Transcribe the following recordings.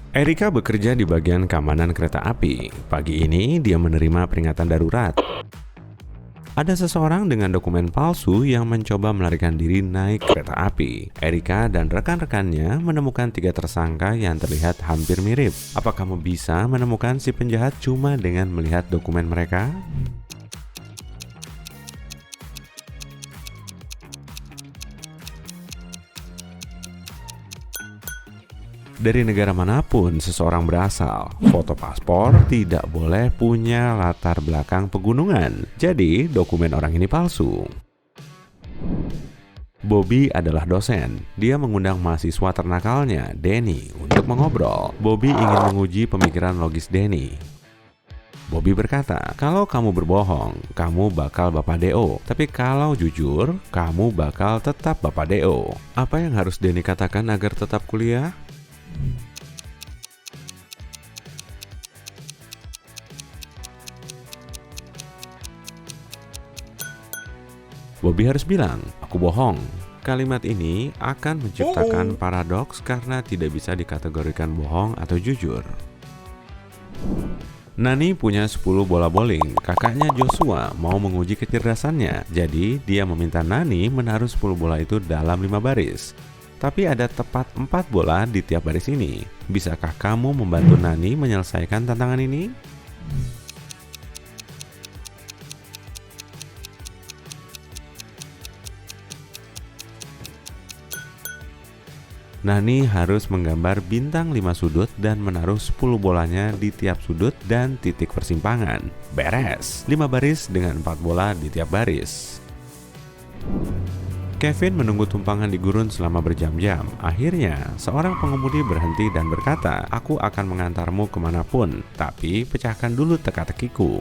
Erika bekerja di bagian keamanan kereta api. Pagi ini dia menerima peringatan darurat. Ada seseorang dengan dokumen palsu yang mencoba melarikan diri naik kereta api. Erika dan rekan-rekannya menemukan 3 tersangka yang terlihat hampir mirip. Apa kamu bisa menemukan si penjahat cuma dengan melihat dokumen mereka? Dari negara manapun seseorang berasal, foto paspor tidak boleh punya latar belakang pegunungan. Jadi, dokumen orang ini palsu. Bobby adalah dosen. Dia mengundang mahasiswa ternakalnya, Denny, untuk mengobrol. Bobby ingin menguji pemikiran logis Denny. Bobby berkata, kalau kamu berbohong, kamu bakal Bapak DO. Tapi kalau jujur, kamu bakal tetap Bapak DO. Apa yang harus Denny katakan agar tetap kuliah? Bobby harus bilang, aku bohong. Kalimat ini akan menciptakan paradoks karena tidak bisa dikategorikan bohong atau jujur. Nani punya 10 bola bowling. Kakaknya Joshua mau menguji kecerdasannya. Jadi dia meminta Nani menaruh 10 bola itu dalam 5 baris. Tapi ada tepat 4 bola di tiap baris ini. Bisakah kamu membantu Nani menyelesaikan tantangan ini? Nani harus menggambar bintang 5 sudut dan menaruh 10 bolanya di tiap sudut dan titik persimpangan. Beres! 5 baris dengan 4 bola di tiap baris. Kevin menunggu tumpangan di gurun selama berjam-jam. Akhirnya, seorang pengemudi berhenti dan berkata, aku akan mengantarmu kemanapun, tapi pecahkan dulu teka-tekiku.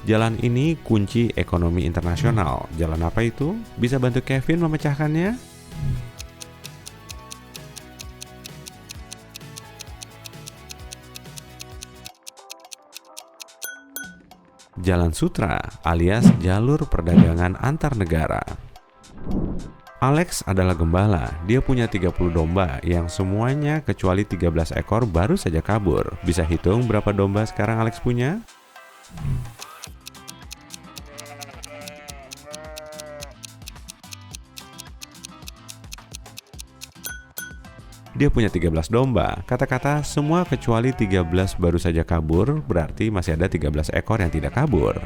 Jalan ini kunci ekonomi internasional. Jalan apa itu? Bisa bantu Kevin memecahkannya? Jalan Sutra alias jalur perdagangan antar negara. Alex adalah gembala. Dia punya 30 domba yang semuanya kecuali 13 ekor baru saja kabur. Bisa hitung berapa domba sekarang Alex punya? Dia punya 13 domba. Kata-kata semua kecuali 13 baru saja kabur, berarti masih ada 13 ekor yang tidak kabur.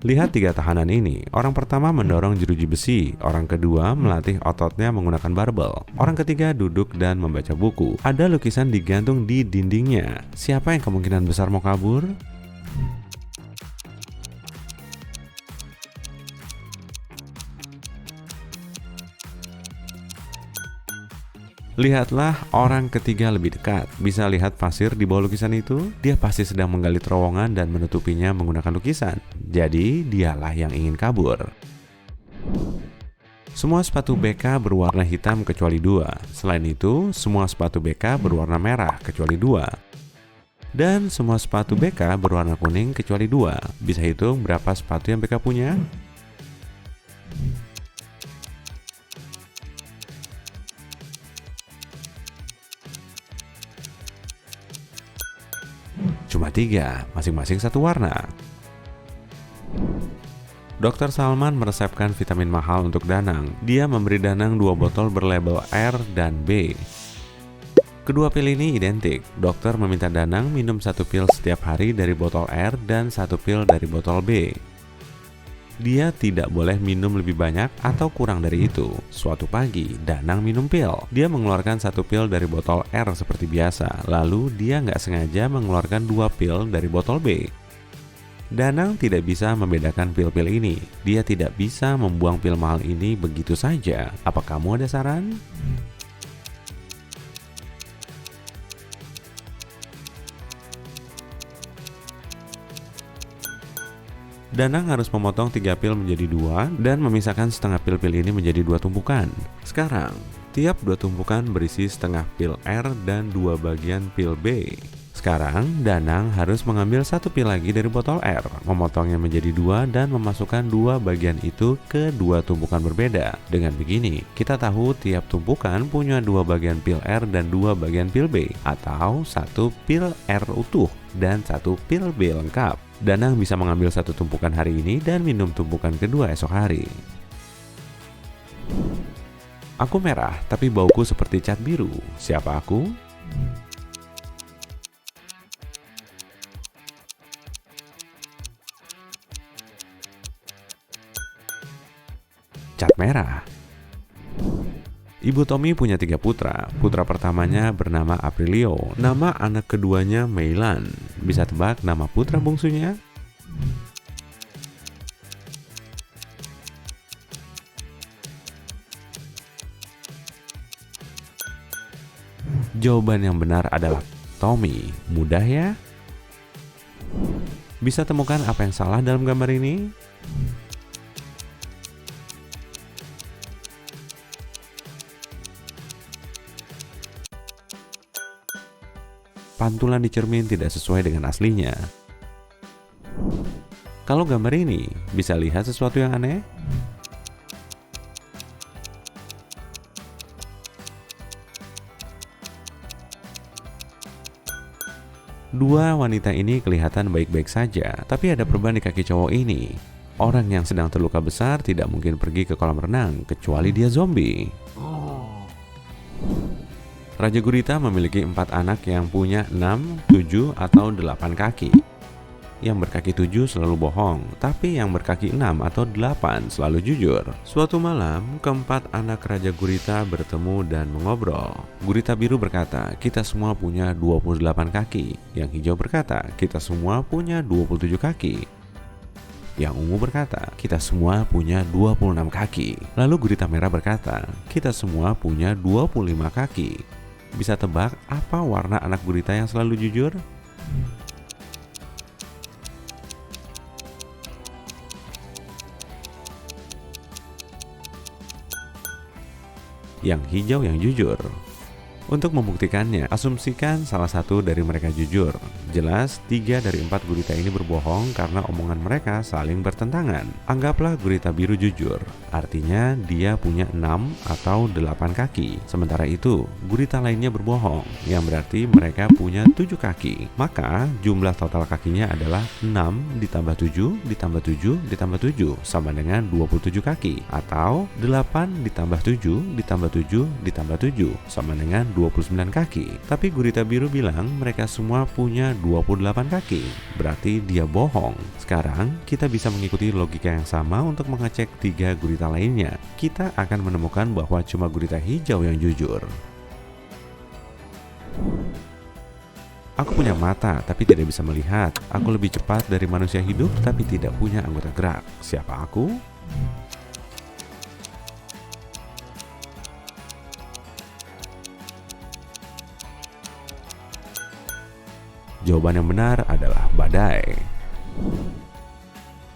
Lihat 3 tahanan ini. Orang pertama mendorong jeruji besi, orang kedua melatih ototnya menggunakan barbel, orang ketiga duduk dan membaca buku. Ada lukisan digantung di dindingnya. Siapa yang kemungkinan besar mau kabur? Lihatlah orang ketiga lebih dekat. Bisa lihat pasir di bawah lukisan itu? Dia pasti sedang menggali terowongan dan menutupinya menggunakan lukisan. Jadi, dialah yang ingin kabur. Semua sepatu BK berwarna hitam kecuali 2. Selain itu, semua sepatu BK berwarna merah kecuali 2. Dan semua sepatu BK berwarna kuning kecuali 2. Bisa hitung berapa sepatu yang BK punya? Cuma 3, masing-masing satu warna. Dr. Salman meresepkan vitamin mahal untuk Danang. Dia memberi Danang 2 botol berlabel R dan B. Kedua pil ini identik. Dokter meminta Danang minum 1 pil setiap hari dari botol R dan 1 pil dari botol B. Dia tidak boleh minum lebih banyak atau kurang dari itu. Suatu pagi, Danang minum pil. Dia mengeluarkan 1 pil dari botol R seperti biasa. Lalu dia nggak sengaja mengeluarkan 2 pil dari botol B. Danang tidak bisa membedakan pil-pil ini. Dia tidak bisa membuang pil mahal ini begitu saja. Apa kamu ada saran? Danang harus memotong 3 pil menjadi 2 dan memisahkan setengah pil-pil ini menjadi 2 tumpukan. Sekarang, tiap 2 tumpukan berisi setengah pil R dan 2 bagian pil B. Sekarang, Danang harus mengambil satu pil lagi dari botol air, memotongnya menjadi dua dan memasukkan dua bagian itu ke dua tumpukan berbeda. Dengan begini, kita tahu tiap tumpukan punya dua bagian pil R dan dua bagian pil B, atau satu pil R utuh dan satu pil B lengkap. Danang bisa mengambil satu tumpukan hari ini dan minum tumpukan kedua esok hari. Aku merah, tapi bauku seperti cat biru. Siapa aku? Cat merah. Ibu Tommy punya 3 putra. Putra pertamanya bernama Aprilio. Nama anak keduanya Meilan. Bisa tebak nama putra bungsunya? Jawaban yang benar adalah Tommy. Mudah ya? Bisa temukan apa yang salah dalam gambar ini? Pantulan di cermin tidak sesuai dengan aslinya. Kalau gambar ini, bisa lihat sesuatu yang aneh? Dua wanita ini kelihatan baik-baik saja, tapi ada perubahan di kaki cowok ini. Orang yang sedang terluka besar tidak mungkin pergi ke kolam renang, kecuali dia zombie. Raja Gurita memiliki 4 anak yang punya 6, 7, atau 8 kaki. Yang berkaki 7 selalu bohong, tapi yang berkaki 6 atau 8 selalu jujur. Suatu malam, keempat anak Raja Gurita bertemu dan mengobrol. Gurita biru berkata, kita semua punya 28 kaki. Yang hijau berkata, kita semua punya 27 kaki. Yang ungu berkata, kita semua punya 26 kaki. Lalu gurita merah berkata, kita semua punya 25 kaki. Bisa tebak apa warna anak gurita yang selalu jujur? Yang hijau yang jujur. Untuk membuktikannya, asumsikan salah satu dari mereka jujur. Jelas, 3 dari 4 gurita ini berbohong karena omongan mereka saling bertentangan. Anggaplah gurita biru jujur, artinya dia punya 6 atau 8 kaki. Sementara itu, gurita lainnya berbohong, yang berarti mereka punya 7 kaki. Maka, jumlah total kakinya adalah 6 ditambah 7 ditambah 7 ditambah 7 sama dengan 27 kaki. Atau 8 ditambah 7 ditambah 7 ditambah 7 sama dengan 29 kaki. Tapi gurita biru bilang mereka semua punya 28 kaki. Berarti dia bohong. Sekarang kita bisa mengikuti logika yang sama untuk mengecek 3 gurita lainnya. Kita akan menemukan bahwa cuma gurita hijau yang jujur. Aku punya mata tapi tidak bisa melihat. Aku lebih cepat dari manusia hidup tapi tidak punya anggota gerak. Siapa aku? Jawaban yang benar adalah badai.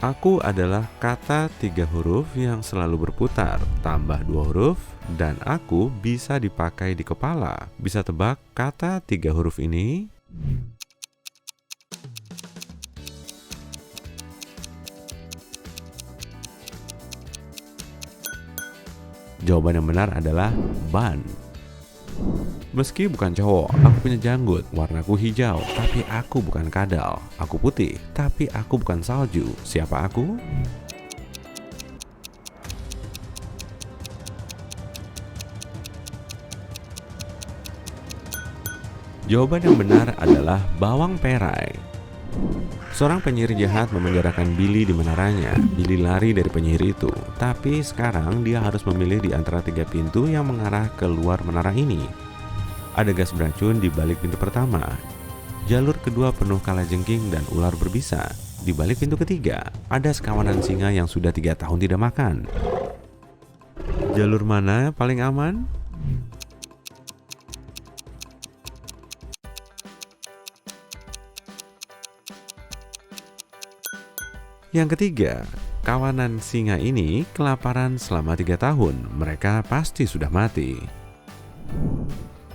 Aku adalah kata 3 huruf yang selalu berputar, tambah 2 huruf, dan aku bisa dipakai di kepala. Bisa tebak kata 3 huruf ini? Jawaban yang benar adalah ban. Meski bukan cowok, aku punya janggut, warnaku hijau, tapi aku bukan kadal. Aku putih, tapi aku bukan salju. Siapa aku? Jawaban yang benar adalah bawang perai. Seorang penyihir jahat memenjarakan Billy di menaranya. Billy lari dari penyihir itu, tapi sekarang dia harus memilih di antara 3 pintu yang mengarah ke luar menara ini. Ada gas beracun di balik pintu pertama. Jalur kedua penuh kalajengking dan ular berbisa. Di balik pintu ketiga, ada sekawanan singa yang sudah 3 tahun tidak makan. Jalur mana paling aman? Yang ketiga, kawanan singa ini kelaparan selama 3 tahun. Mereka pasti sudah mati.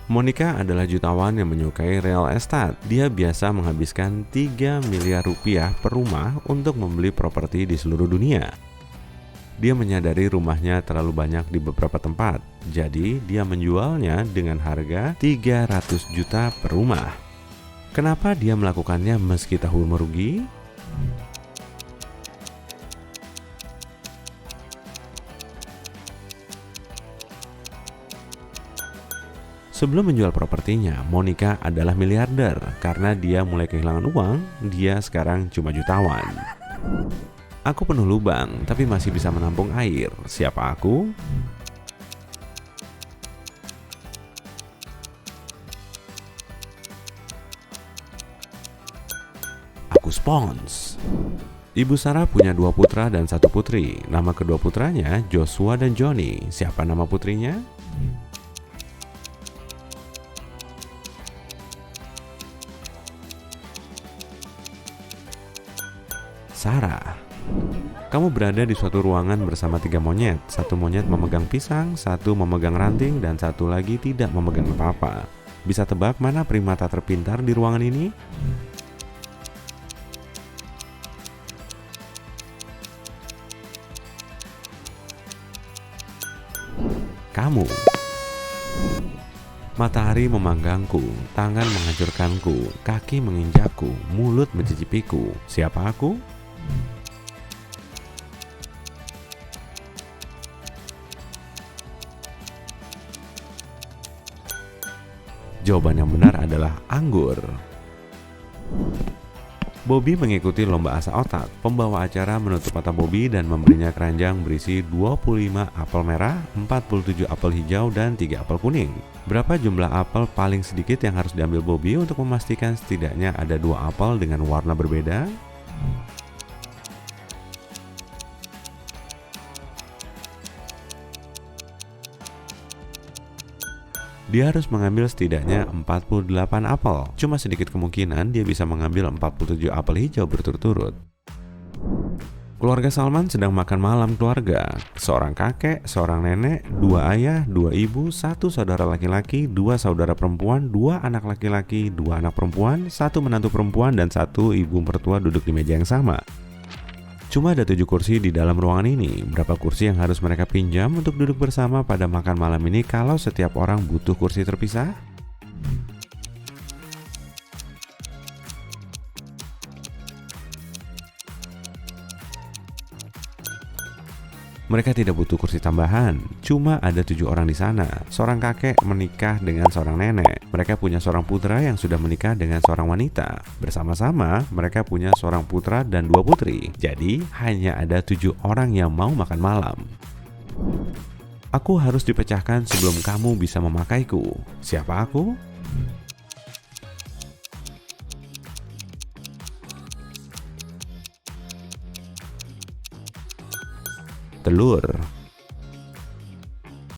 Monica adalah jutawan yang menyukai real estate. Dia biasa menghabiskan 3 miliar rupiah per rumah untuk membeli properti di seluruh dunia. Dia menyadari rumahnya terlalu banyak di beberapa tempat, jadi dia menjualnya dengan harga 300 juta per rumah. Kenapa dia melakukannya meski tahu merugi? Sebelum menjual propertinya, Monica adalah miliarder. Karena dia mulai kehilangan uang, dia sekarang cuma jutawan. Aku penuh lubang, tapi masih bisa menampung air. Siapa aku? Aku spons. Ibu Sarah punya 2 putra dan 1 putri. Nama kedua putranya Joshua dan Johnny. Siapa nama putrinya? Sarah. Kamu berada di suatu ruangan bersama 3 monyet. 1 monyet memegang pisang, 1 memegang ranting, dan 1 lagi tidak memegang apa-apa. Bisa tebak mana primata terpintar di ruangan ini? Kamu. Matahari memanggangku, tangan menghancurkanku, kaki menginjakku, mulut mencicipiku. Siapa aku? Jawaban yang benar adalah anggur. Bobby mengikuti lomba asa otak. Pembawa acara menutup mata Bobby dan memberinya keranjang berisi 25 apel merah, 47 apel hijau, dan 3 apel kuning. Berapa jumlah apel paling sedikit yang harus diambil Bobby untuk memastikan setidaknya ada 2 apel dengan warna berbeda? Dia harus mengambil setidaknya 48 apel. Cuma sedikit kemungkinan dia bisa mengambil 47 apel hijau berturut-turut. Keluarga Salman sedang makan malam keluarga. Seorang kakek, seorang nenek, 2 ayah, 2 ibu, 1 saudara laki-laki, 2 saudara perempuan, 2 anak laki-laki, 2 anak perempuan, 1 menantu perempuan, dan 1 ibu mertua duduk di meja yang sama. Cuma ada 7 kursi di dalam ruangan ini. Berapa kursi yang harus mereka pinjam untuk duduk bersama pada makan malam ini kalau setiap orang butuh kursi terpisah? Mereka tidak butuh kursi tambahan. Cuma ada 7 orang di sana. Seorang kakek menikah dengan seorang nenek. Mereka punya seorang putra yang sudah menikah dengan seorang wanita. Bersama-sama mereka punya seorang putra dan 2 putri. Jadi hanya ada 7 orang yang mau makan malam. Aku harus dipecahkan sebelum kamu bisa memakaiku. Siapa aku? Telur.